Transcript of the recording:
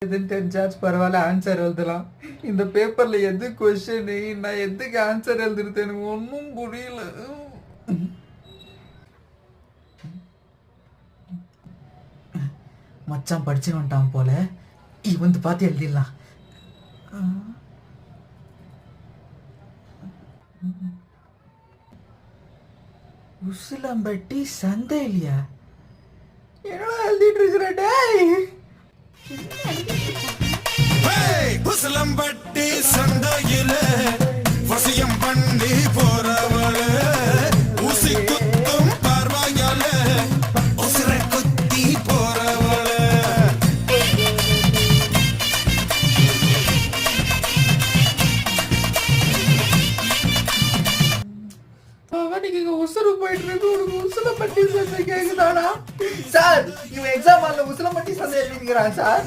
எதுன்னு தெரிஞ்சாச்சு பரவாயில்ல, ஆன்சர் எழுதலாம். இந்த பேப்பர்ல எது கொஸ்டின், நான் எதுக்கு ஆன்சர் எழுதுறது எனக்கு ஒன்றும் புரியல. மச்சான் படிச்சு வந்துட்டான் போல, வந்து பார்த்து எழுதிடலாம். உசிலம்பட்டி சந்தை இல்லையா? என்னடா எழுதிட்டு இருக்கிற டேய்? உசிலம்பட்டி சந்தையில வசியம் பண்ணி போறவள ஊசி குத்தும் பார்வையால உசிர குத்தி போறவள. உசுறு போயிட்டு இருக்கு, உனக்கு உசிலம்பட்டி சந்தை கேக்குதாடா? சார், இவன் எக்ஸாம் ஹால்ல உசிலம்பட்டி சந்தை எழுதிக்கிறான் சார்.